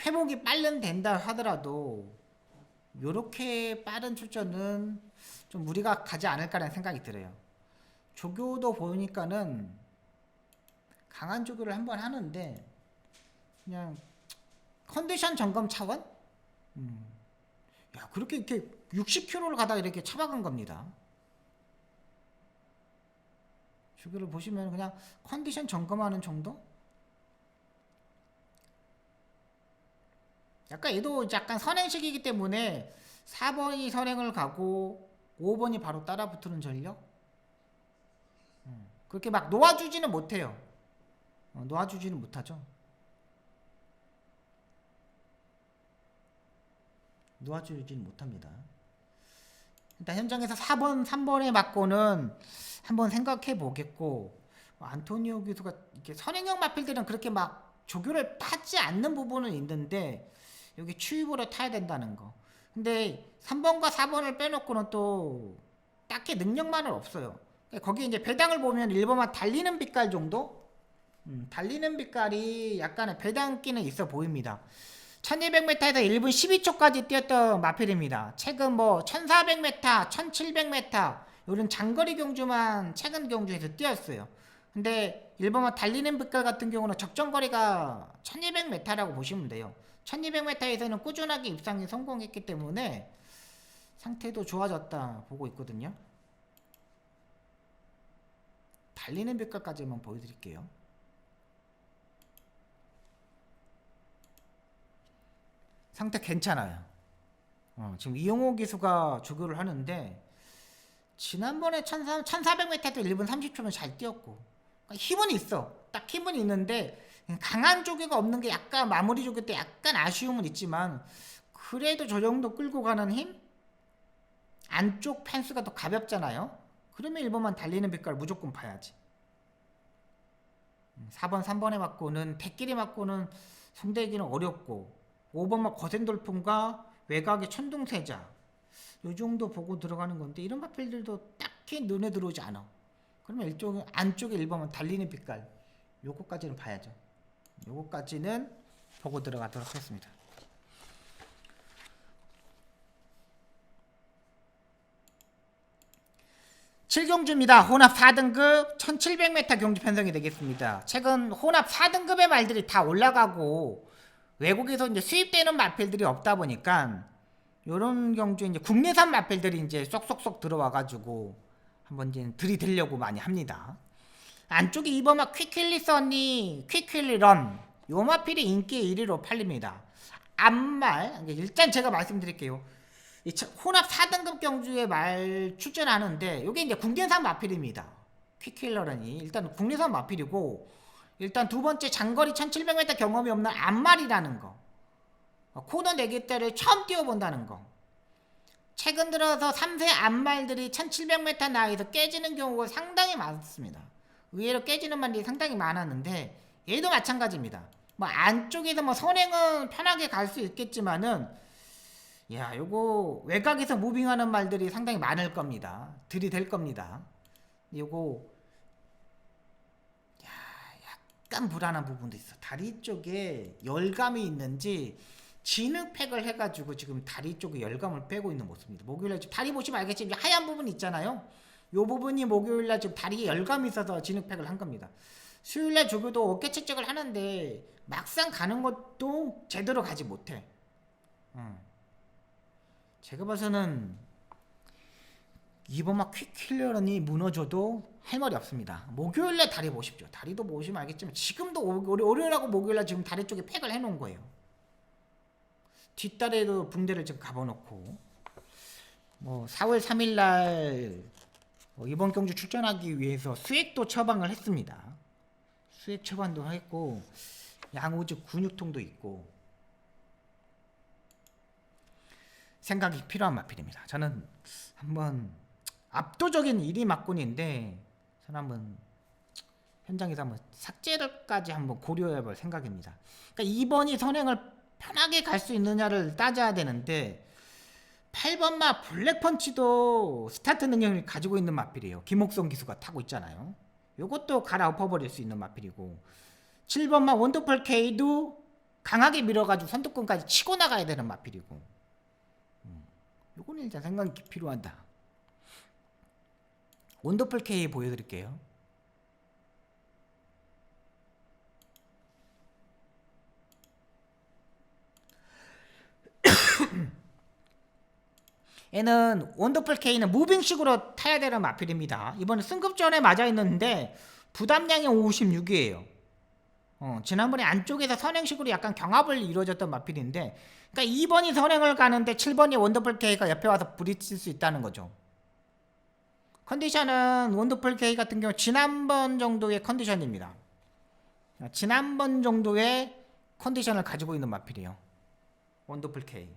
회복이 빨른 된다 하더라도 요렇게 빠른 출전은 좀 무리가 가지 않을까라는 생각이 들어요. 조교도 보니까는 강한 조교를 한번 하는데 그냥 컨디션 점검 차원? 야, 그렇게 이렇게 60km를 가다가 이렇게 차박은 겁니다. 조교를 보시면 그냥 컨디션 점검하는 정도? 약간 얘도 약간 선행식이기 때문에 4번이 선행을 가고 5번이 바로 따라 붙는 전력? 그렇게 막 놓아주지는 못해요. 놓아주지는 못하죠. 놓아주지는 못합니다. 일단 현장에서 4번, 3번에 맞고는 한번 생각해 보겠고, 안토니오 교수가 이렇게 선행형 마필들은 그렇게 막 조교를 타지 않는 부분은 있는데 여기 추입으로 타야 된다는 거. 근데 3번과 4번을 빼놓고는 또 딱히 능력만은 없어요. 거기 이제 배당을 보면 1번만 달리는 빛깔 정도? 달리는 빛깔이 약간의 배당기는 있어 보입니다. 1200m에서 1분 12초까지 뛰었던 마필입니다. 최근 뭐 1400m, 1700m 이런 장거리 경주만 최근 경주에서 뛰었어요. 근데 1번만 달리는 빛깔 같은 경우는 적정거리가 1200m라고 보시면 돼요. 1200m에서는 꾸준하게 입상에 성공했기 때문에 상태도 좋아졌다 보고 있거든요. 달리는 빛깔까지만 보여드릴게요. 상태 괜찮아요. 지금 이용호 기수가 조교를 하는데 지난번에 1400m도 1분 30초면 잘 뛰었고 그러니까 힘은 있어. 딱 힘은 있는데 강한 조교가 없는 게 약간 마무리 조교 때 약간 아쉬움은 있지만 그래도 저 정도 끌고 가는 힘? 안쪽 펜스가 더 가볍잖아요. 그러면 1번만 달리는 빛깔 무조건 봐야지. 4번 3번에 맞고는 대끼리 맞고는 손대기는 어렵고 5번만 거센 돌풍과 외곽의 천둥세자 요 정도 보고 들어가는 건데 이런 마필들도 딱히 눈에 들어오지 않아. 그러면 이쪽 안쪽에 1번만 달리는 빛깔 요거까지는 봐야죠. 요거까지는 보고 들어가도록 하겠습니다. 칠경주입니다. 혼합 4등급 1700m 경주 편성이 되겠습니다. 최근 혼합 4등급의 말들이 다 올라가고 외국에서 이제 수입되는 마필들이 없다 보니까 요런 경주에 이제 국내산 마필들이 이제 쏙쏙쏙 들어와가지고 한번 이제 들이대려고 많이 합니다. 안쪽에 2번마 퀵힐리 써니, 퀵힐리 런 요 마필이 인기 1위로 팔립니다. 앞말 일단 제가 말씀드릴게요. 혼합 4등급 경주에 말 출전하는데 요게 이제 국내산 마필입니다. 퀵힐러런이 일단 국내산 마필이고 일단 두 번째 장거리 1700m 경험이 없는 앞말이라는 거. 코너 4개짜리를 처음 뛰어본다는 거. 최근 들어서 3세 앞말들이 1700m 나이에서 깨지는 경우가 상당히 많습니다. 의외로 깨지는 말들이 상당히 많았는데 얘도 마찬가지입니다. 뭐 안쪽에서 뭐 선행은 편하게 갈 수 있겠지만은 야 요거 외곽에서 무빙하는 말들이 상당히 많을 겁니다. 들이댈 겁니다. 요거 약간 불안한 부분도 있어. 다리 쪽에 열감이 있는지 진흙팩을 해가지고 지금 다리 쪽에 열감을 빼고 있는 모습입니다. 목요일날 지금 다리 보시면 알겠지만 하얀 부분 있잖아요. 요 부분이 목요일날 지금 다리에 열감이 있어서 진흙팩을 한 겁니다. 수요일날 조교도 어깨 채찍을 하는데 막상 가는 것도 제대로 가지 못해. 제가 봐서는 이번 막 퀵킬러런이 무너져도 할 말이 없습니다. 목요일날 다리 보십시오. 다리도 보시면 알겠지만 지금도 월요일하고 목요일날 지금 다리 쪽에 팩을 해놓은 거예요. 뒷다리에도 붕대를 지금 가둬놓고 뭐 4월 3일날 이번 경주 출전하기 위해서 수액도 처방을 했습니다. 수액 처방도 했고 양호직 근육통도 있고 생각이 필요한 마필입니다. 저는 한번 압도적인 1위 막군인데 저는 한번 현장에서 한번 삭제를까지 한번 고려해 볼 생각입니다. 그러니까 2번이 선행을 편하게 갈 수 있느냐를 따져야 되는데 8번마 블랙펀치도 스타트 능력을 가지고 있는 마필이에요. 김옥성 기수가 타고 있잖아요. 요것도 갈아엎어버릴 수 있는 마필이고 7번마 원더풀 K도 강하게 밀어가지고 선두권까지 치고 나가야 되는 마필이고 요거는 일단 생각이 필요하다. 원더풀 K 보여드릴게요. 얘는 원더풀 K는 무빙식으로 타야 되는 마필입니다. 이번에 승급전에 맞아 있는데 부담량이 56이에요. 지난번에 안쪽에서 선행식으로 약간 경합을 이루어졌던 마필인데, 그러니까 2번이 선행을 가는데 7번이 원더풀 K가 옆에 와서 부딪힐 수 있다는 거죠. 컨디션은 원더풀 K 같은 경우 지난번 정도의 컨디션입니다. 지난번 정도의 컨디션을 가지고 있는 마필이에요. 원더풀 K.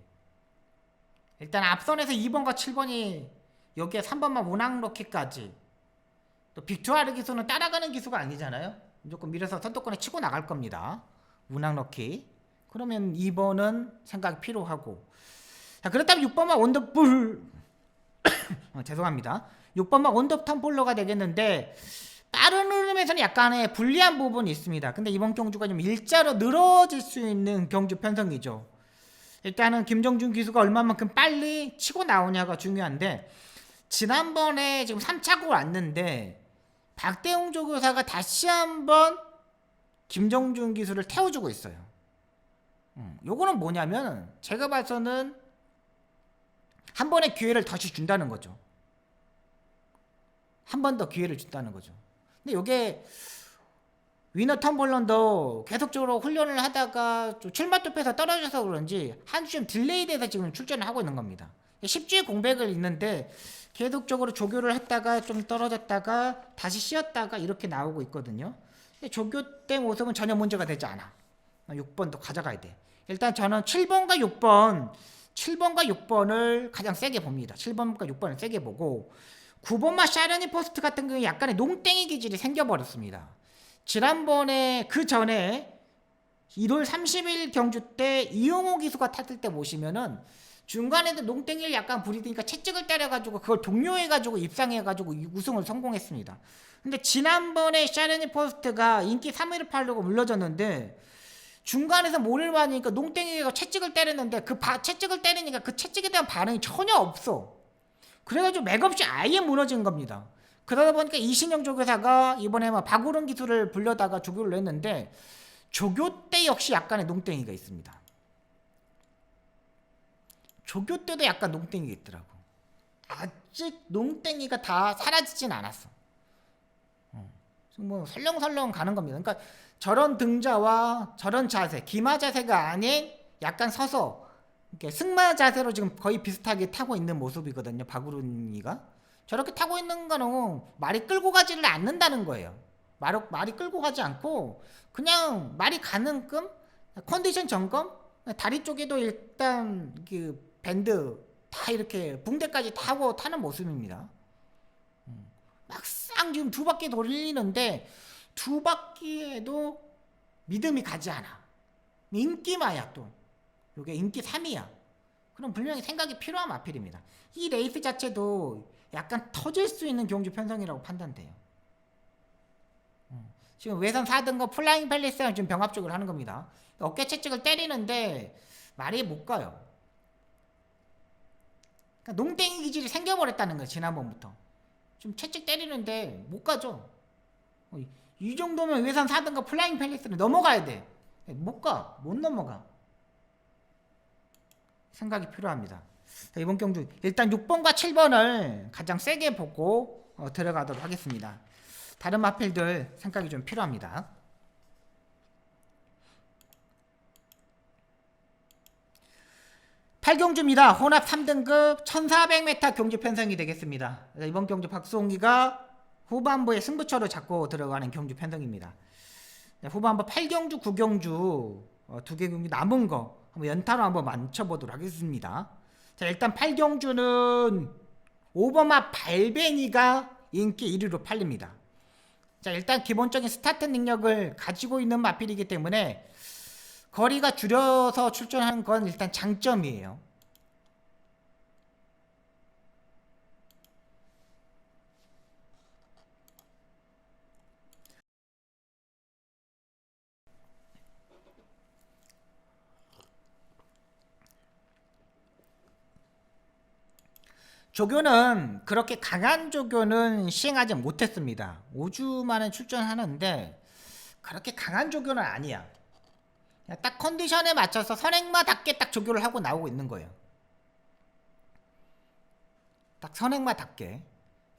일단 앞선에서 2번과 7번이 여기에 3번만 문항로키까지, 또 빅투아르 기수는 따라가는 기수가 아니잖아요. 무조건 밀어서 선두권에 치고 나갈 겁니다. 문항로키. 그러면 2번은 생각이 필요하고, 자, 그렇다면 6번만 원더풀 죄송합니다. 6번만 원더텀폴러가 되겠는데 빠른 흐름에서는 약간의 불리한 부분이 있습니다. 근데 이번 경주가 좀 일자로 늘어질 수 있는 경주 편성이죠. 일단은 김정준 기수가 얼마만큼 빨리 치고 나오냐가 중요한데, 지난번에 지금 3차고 왔는데 박대웅 조교사가 다시 한번 김정준 기수를 태워주고 있어요. 요거는 뭐냐면 제가 봐서는 한 번의 기회를 다시 준다는 거죠. 한 번 더 기회를 준다는 거죠. 근데 요게 위너 텀블런도 계속적으로 훈련을 하다가 좀 출마투표에서 떨어져서 그런지 한 주쯤 딜레이 돼서 지금 출전을 하고 있는 겁니다. 10주의 공백을 있는데 계속적으로 조교를 했다가 좀 떨어졌다가 다시 쉬었다가 이렇게 나오고 있거든요. 근데 조교 때 모습은 전혀 문제가 되지 않아. 6번도 가져가야 돼. 일단 저는 7번과 6번을 가장 세게 봅니다. 7번과 6번을 세게 보고 9번마 샤르니 포스트 같은 경우에 약간의 농땡이 기질이 생겨버렸습니다. 지난번에 그 전에 1월 30일 경주 때 이용호 기수가 탔을 때 보시면은 중간에도 농땡이를 약간 부리니까 채찍을 때려가지고 그걸 동료해가지고 입상해가지고 우승을 성공했습니다. 근데 지난번에 샤르니 포스트가 인기 3위를 팔려고 물러졌는데 중간에서 모래를 맞으니까 농땡이가 채찍을 때렸는데 채찍을 때리니까 그 채찍에 대한 반응이 전혀 없어. 그래가지고 맥없이 아예 무너진 겁니다. 그러다 보니까 이신영 조교사가 이번에 박우른 기수를 불려다가 조교를 했는데 조교 때 역시 약간의 농땡이가 있습니다. 조교 때도 약간 농땡이가 있더라고. 아직 농땡이가 다 사라지진 않았어. 뭐 설렁설렁 가는 겁니다. 그러니까 저런 등자와 저런 자세, 기마 자세가 아닌 약간 서서 이렇게 승마 자세로 지금 거의 비슷하게 타고 있는 모습이거든요. 박우른이가 저렇게 타고 있는 거는 말이 끌고 가지를 않는다는 거예요. 말이 끌고 가지 않고 그냥 말이 가는 끔 컨디션 점검, 다리 쪽에도 일단 그 밴드 다 이렇게 붕대까지 타고 타는 모습입니다. 막상 지금 두 바퀴 돌리는데 두 바퀴에도 믿음이 가지 않아. 인기마야 또. 이게 인기 3위야. 그럼 분명히 생각이 필요한 마필입니다. 이 레이스 자체도 약간 터질 수 있는 경주 편성이라고 판단돼요. 지금 외선 4등급 플라잉 팰리스랑 지금 병합적으로 하는 겁니다. 어깨 채찍을 때리는데 말이 못 가요. 그러니까 농땡이 기질이 생겨버렸다는 거예요. 지난번부터. 지금 채찍 때리는데 못 가죠. 이 정도면 외선 4등급 플라잉 팰리스를 넘어가야 돼. 못 가. 못 넘어가. 생각이 필요합니다. 자, 이번 경주 일단 6번과 7번을 가장 세게 보고 들어가도록 하겠습니다. 다른 마필들 생각이 좀 필요합니다. 8경주입니다. 혼합 3등급 1400m 경주 편성이 되겠습니다. 이번 경주 박수홍기가 후반부에 승부처를 잡고 들어가는 경주 편성입니다. 후반부 8경주, 9경주 두 개 경주 남은 거 한번 연타로 한번 맞춰보도록 하겠습니다. 자, 일단 8경주는 5번마 발베니가 인기 1위로 팔립니다. 자, 일단 기본적인 스타트 능력을 가지고 있는 마필이기 때문에 거리가 줄여서 출전하는 건 일단 장점이에요. 조교는 그렇게 강한 조교는 시행하지 못했습니다. 5주 만에 출전하는데 그렇게 강한 조교는 아니야. 그냥 딱 컨디션에 맞춰서 선행마답게 딱 조교를 하고 나오고 있는 거예요. 딱 선행마답게.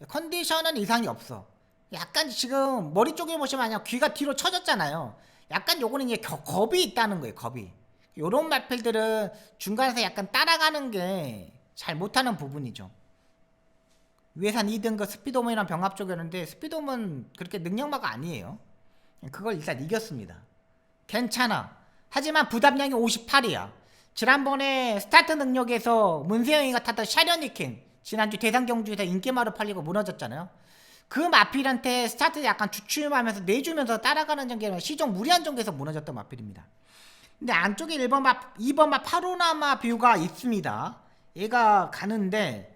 컨디션은 이상이 없어. 약간 지금 머리 쪽에 보시면 아니야, 귀가 뒤로 처졌잖아요. 약간 요거는 이제 겁이 있다는 거예요. 겁이. 요런 말필들은 중간에서 약간 따라가는 게 잘 못하는 부분이죠. 위에산 2등급 스피드홈이랑 병합 쪽이었는데 스피드홈은 그렇게 능력마가 아니에요. 그걸 일단 이겼습니다. 괜찮아. 하지만 부담량이 58이야. 지난번에 스타트 능력에서 문세영이가 탔던 샤려니킨 지난주 대상경주에서 인기마로 팔리고 무너졌잖아요. 그 마필한테 스타트 약간 주춤하면서 내주면서 따라가는 전개는 시종 무리한 전개에서 무너졌던 마필입니다. 근데 안쪽에 1번마 2번마 파로나마 뷰가 있습니다. 얘가 가는데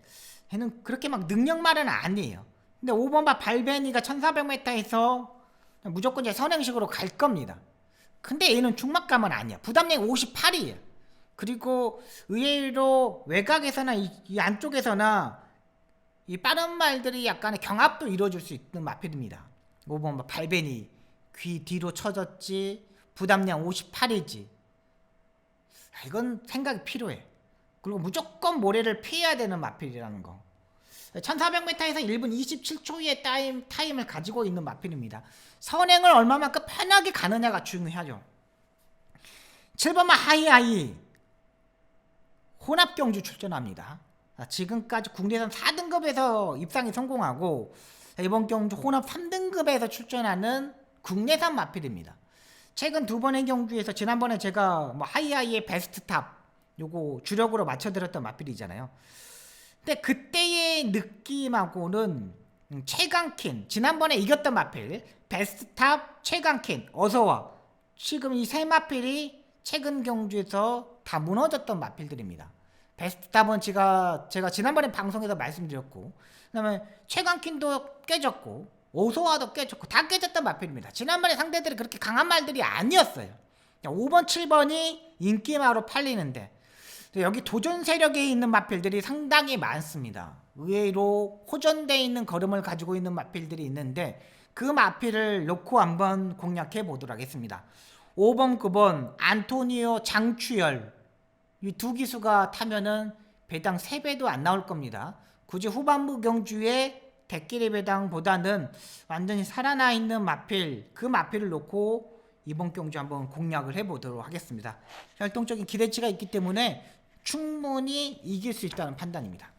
얘는 그렇게 막 능력말은 아니에요. 근데 5번마 발베니가 1400m에서 무조건 이제 선행식으로 갈 겁니다. 근데 얘는 중막감은 아니야. 부담량이 58이에요. 그리고 의외로 외곽에서나 이 안쪽에서나 이 빠른 말들이 약간의 경합도 이루어질 수 있는 마필입니다. 5번마 발베니 귀 뒤로 쳐졌지, 부담량 58이지. 이건 생각이 필요해. 그리고 무조건 모래를 피해야 되는 마필이라는 거. 1400m에서 1분 27초의 타임을 가지고 있는 마필입니다. 선행을 얼마만큼 편하게 가느냐가 중요하죠. 7번마 하이하이 혼합경주 출전합니다. 지금까지 국내선 4등급에서 입상이 성공하고 이번 경주 혼합 3등급에서 출전하는 국내산 마필입니다. 최근 두 번의 경주에서 지난번에 제가 뭐 하이하이의 베스트탑 요거 주력으로 맞춰드렸던 마필이잖아요. 근데 그때의 느낌하고는 최강킨 지난번에 이겼던 마필 베스트탑 최강킨 어서와 지금 이 세 마필이 최근 경주에서 다 무너졌던 마필들입니다. 베스트탑은 제가 지난번에 방송에서 말씀드렸고, 그 다음에 최강킨도 깨졌고 어서와도 깨졌고 다 깨졌던 마필입니다. 지난번에 상대들이 그렇게 강한 말들이 아니었어요. 5번 7번이 인기마로 팔리는데 여기 도전 세력에 있는 마필들이 상당히 많습니다. 의외로 호전되어 있는 걸음을 가지고 있는 마필들이 있는데 그 마필을 놓고 한번 공략해 보도록 하겠습니다. 5번 9번 안토니오 장추열 이 두 기수가 타면은 배당 3배도 안 나올 겁니다. 굳이 후반부 경주에 대끼리 배당보다는 완전히 살아나 있는 마필 그 마필을 놓고 이번 경주 한번 공략을 해 보도록 하겠습니다. 활동적인 기대치가 있기 때문에 충분히 이길 수 있다는 판단입니다.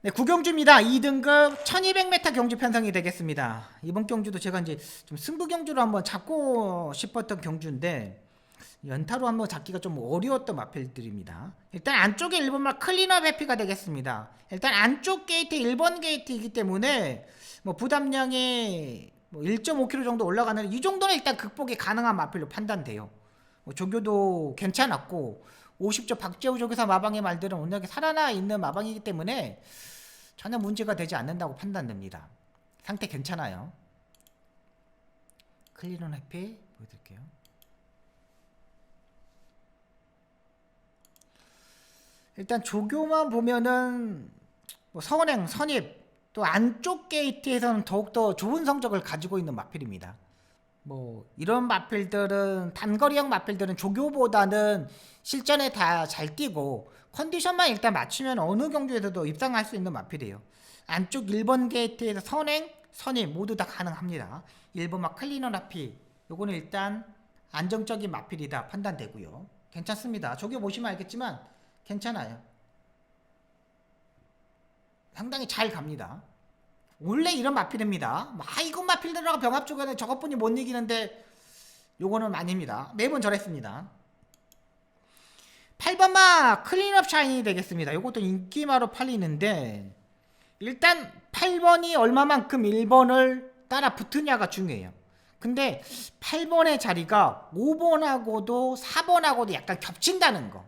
네, 9경주입니다. 2등급 1200m 경주 편성이 되겠습니다. 이번 경주도 제가 이제 좀 승부 경주로 한번 잡고 싶었던 경주인데 연타로 한번 잡기가 좀 어려웠던 마필들입니다. 일단 안쪽에 1번마 클린업 해피가 되겠습니다. 일단 안쪽 게이트 1번 게이트이기 때문에 뭐 부담량이 뭐 1.5kg 정도 올라가는 이 정도는 일단 극복이 가능한 마필로 판단돼요. 뭐 조교도 괜찮았고 50조 박재우 조교사 마방의 말들은 워낙에 살아나 있는 마방이기 때문에 전혀 문제가 되지 않는다고 판단됩니다. 상태 괜찮아요. 클린업 해피 보여드릴게요. 일단 조교만 보면은 뭐 선행, 선입 또 안쪽 게이트에서는 더욱더 좋은 성적을 가지고 있는 마필입니다. 뭐 이런 마필들은 단거리형 마필들은 조교보다는 실전에 다 잘 뛰고 컨디션만 일단 맞추면 어느 경주에서도 입상할 수 있는 마필이에요. 안쪽 1번 게이트에서 선행, 선입 모두 다 가능합니다. 1번마 클리너 라피 요거는 일단 안정적인 마필이다 판단되고요. 괜찮습니다. 조교 보시면 알겠지만 괜찮아요. 상당히 잘 갑니다. 원래 이런 마필입니다. 이건 마필들하고 병합 쪽에는 저것뿐이 못 이기는데 요거는 아닙니다. 매번 저랬습니다. 8번마 클린업 샤인이 되겠습니다. 이것도 인기마로 팔리는데 일단 8번이 얼마만큼 1번을 따라 붙으냐가 중요해요. 근데 8번의 자리가 5번하고도 4번하고도 약간 겹친다는 거.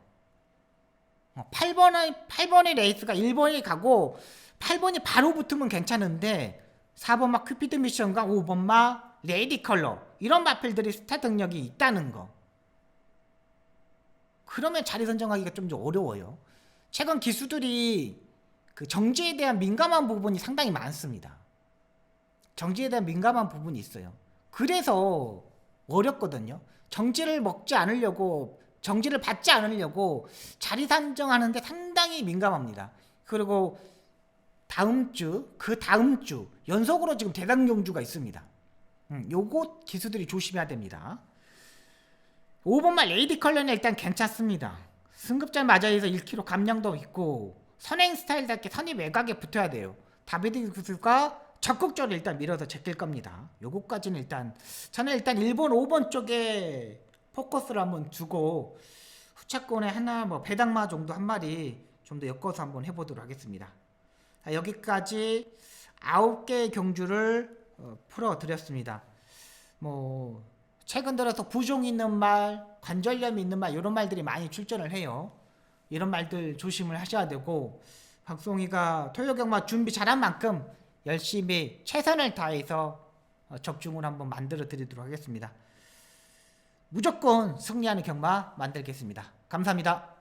8번의 레이스가 1번이 가고 8번이 바로 붙으면 괜찮은데 4번마 큐피드 미션과 5번마 레이디 컬러 이런 마필들이 스타 능력이 있다는 거. 그러면 자리 선정하기가 좀 어려워요. 최근 기수들이 그 정지에 대한 민감한 부분이 상당히 많습니다. 정지에 대한 민감한 부분이 있어요. 그래서 어렵거든요. 정지를 받지 않으려고 자리 선정하는데 상당히 민감합니다. 그리고 그 다음 주 연속으로 지금 대장경주가 있습니다. 요거 기수들이 조심해야 됩니다. 5번만 레이디 컬러는 일단 괜찮습니다. 승급자 마저에서 1kg 감량도 있고 선행 스타일답게 선입 외곽에 붙어야 돼요. 다비드 기수가 적극적으로 일단 밀어서 제낄 겁니다. 요거까지는 저는 일단 1번, 5번 쪽에 포커스를 한번 두고 후차권에 하나 배당마 정도 한 마리 좀 더 엮어서 한번 해보도록 하겠습니다. 자, 여기까지 9개의 경주를 풀어드렸습니다. 최근 들어서 부종 있는 말, 관절염 있는 말 이런 말들이 많이 출전을 해요. 이런 말들 조심을 하셔야 되고 박송이가 토요경마 준비 잘한 만큼 열심히 최선을 다해서 적중을 한번 만들어 드리도록 하겠습니다. 무조건 승리하는 경마 만들겠습니다. 감사합니다.